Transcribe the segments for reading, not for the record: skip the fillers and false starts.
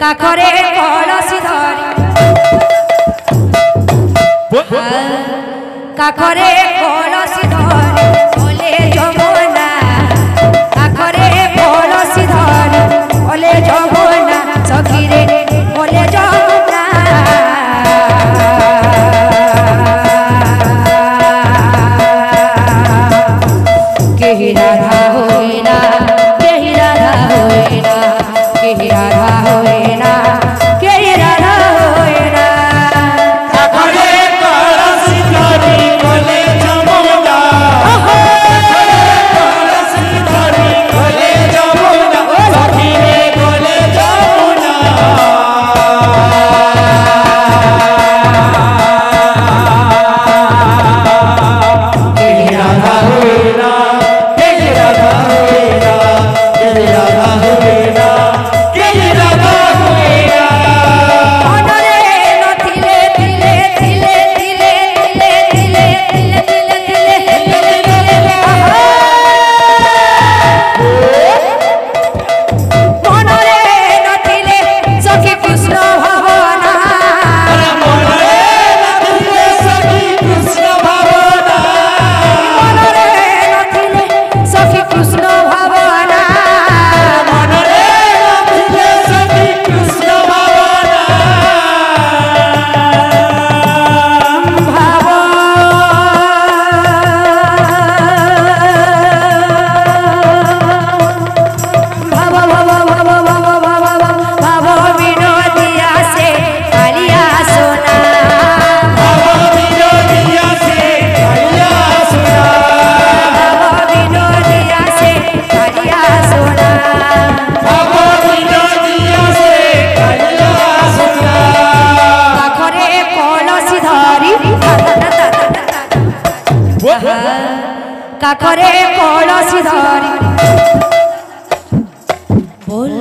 কাখরে কলসি ধরি কাখরে কলসি ধরি ওলে যমুনা কাখরে কলসি ধরি ওলে যমুনা সখিরে ওলে যমুনা কেহি রাধা হয় না কেহি রাধা হয় না কেহি রাধা হয় না কেহি রাধা হয় না কাখরে কলসি ধরি ওলে যমুনা কলসি ধরি ওলে যমুনা সখিরে ওলে যমুনা কেহি রাধা হয় না কেহি রাধা হয় না কেহি রাধা হয় না কেহি রাধা হয় না মনরে নথিলে দিলে দিলে দিলে দিলে দিলে দিলে দিলে দিলে মনরে নথিলে সখী কৃষ্ণ ভাবনা মনরে নথিলে সখী কৃষ্ণ ভাবনা মনরে নথিলে সখী কৃষ্ণ ভাবনা মনরে নথিলে সখী কৃষ্ণ ভাবনা ভাব ভাব বিনোদিয়া সে কালিয়া সোনা ভাব বিনোদিয়া সে কালিয়া সোনা ভাব বিনোদিয়া সে কালিয়া সোনা ভাব বিনোদিয়া সে কালিয়া সোনা কাখরে কলসি ধরি কাখরে কলসি ধরি বল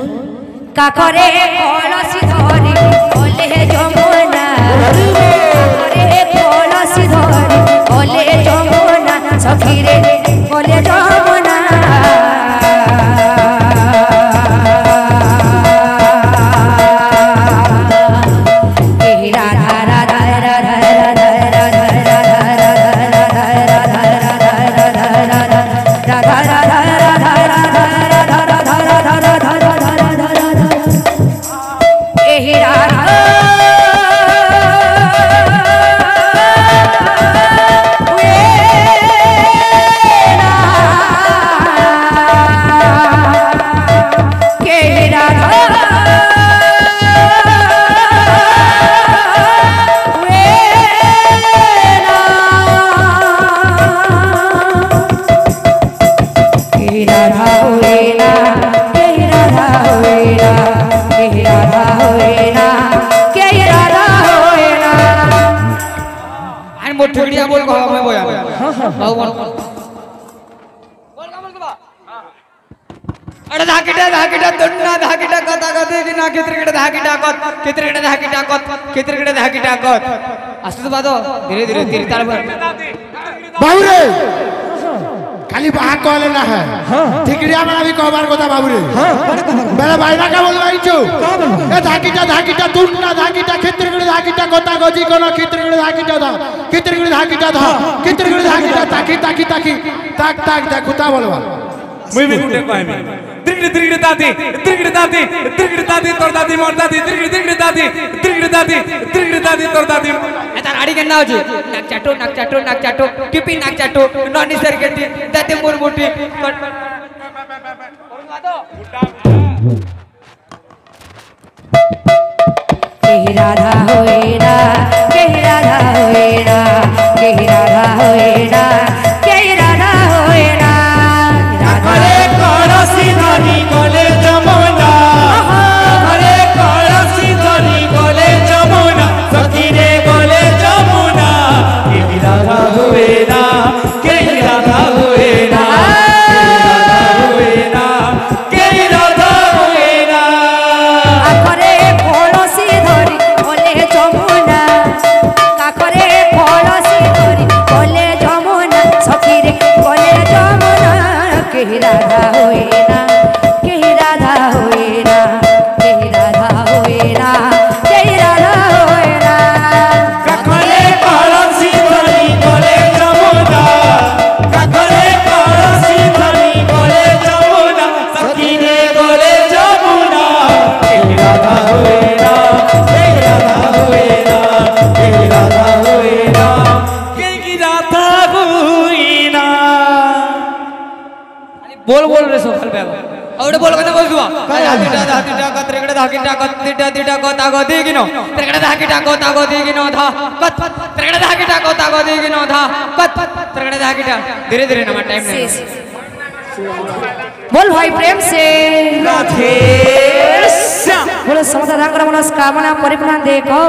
কাখরে কলসি ধরি ওলে যমুনা কাখরে কলসি ধরি ওলে যমুনা সখিরে ওলে যমুনা কেহি রাধা রাধা রাধা রাধা রাধা রাধা রাধা এহি রাধা কেহি রাধা केही राधा होए ना केही राधा होए ना केही राधा होए ना केही राधा होए ना आणि मोठी ठिकडिया बोल को मैं बोया भाऊ बोल बोल का बोल बा अरे धाकिटा दंडा धाकिटा कथा कथे की ना कित्रकडे धाकिटा कत असतो बादो धीरे धीरे तीर ताल बर बाबूरे खाली बाहा कहले ना है ठिकरिया माना भी कहबार কথা बाबूरे मेरा भाईना का बोल भाई छु ए धाकिटा दुन्ना धाकिटा क्षेत्रगुड़ी धाकिटा कथा गजी कोन क्षेत्रगुड़ी धाकिटा दा क्षेत्रगुड़ी धाकिटा ताकी ताक देखुता बोलवा मुई भी गुटे कहमी त्रिगड़ी दादी तोर दादी मोर दादी त्रिगड़ी दादी तोर दादी आता आडी के नाव जी नाक चाटो किपी नाक चाटो नॉनी सरकेटी दादी मोर मोटी केही राधा होए ना केही राधा होए ना केही राधा होए ना केही राधा होए ना घरे कलसी धरी गले जमुना घरे कलसी धरी गले जमुना सखीरे गले जमुना केही राधा हुए ना केही राधा हुए ना केही राधा हुए ना কাখরে কলসি ধরি ওলে যমুনা हुई ना बोल बोल रे सोफल बाबा और बोल कना बोल दुआ धाकिटा धाकिटा कत त्रिगड़ा धाकिटा कत तिटा तिटा को तागो दिगिनो त्रिगड़ा धाकिटा को तागो दिगिनो धा कत त्रिगड़ा धाकिटा को तागो दिगिनो धा कत त्रिगड़ा धाकिटा धीरे धीरे ना टाइम नहीं बोल भाई प्रेम से राधे श्याम बोलो समता धांगरा मनस्कामना परिपूर्ण देखो